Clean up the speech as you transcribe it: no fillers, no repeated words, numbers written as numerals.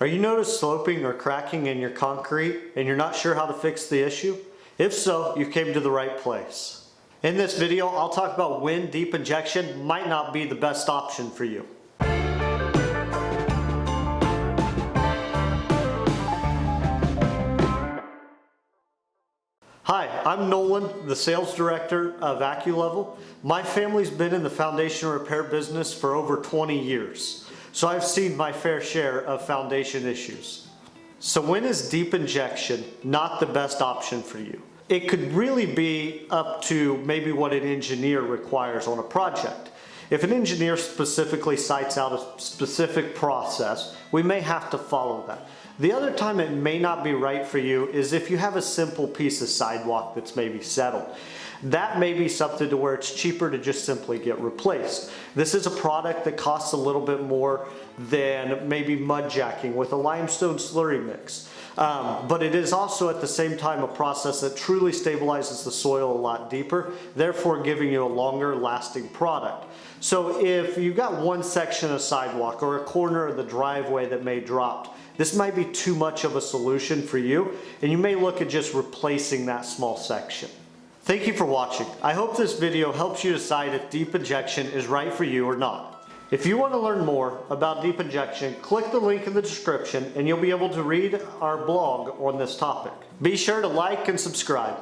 Are you noticing sloping or cracking in your concrete and you're not sure how to fix the issue? If so, you came to the right place. In this video, I'll talk about when deep injection might not be the best option for you. Hi, I'm Nolan, the sales director of AccuLevel. My family's been in the foundation repair business for over 20 years, so I've seen my fair share of foundation issues. So when is deep injection not the best option for you? It could really be up to maybe what an engineer requires on a project. If an engineer specifically cites out a specific process, we may have to follow that. The other time it may not be right for you is if you have a simple piece of sidewalk that's maybe settled. That may be something to where it's cheaper to just simply get replaced. This is a product that costs a little bit more than maybe mud jacking with a limestone slurry mix. But it is also at the same time a process that truly stabilizes the soil a lot deeper, therefore giving you a longer lasting product. So if you've got one section of sidewalk or a corner of the driveway that may drop, this might be too much of a solution for you, and you may look at just replacing that small section. Thank you for watching. I hope this video helps you decide if deep injection is right for you or not. If you want to learn more about deep injection, click the link in the description and you'll be able to read our blog on this topic. Be sure to like and subscribe.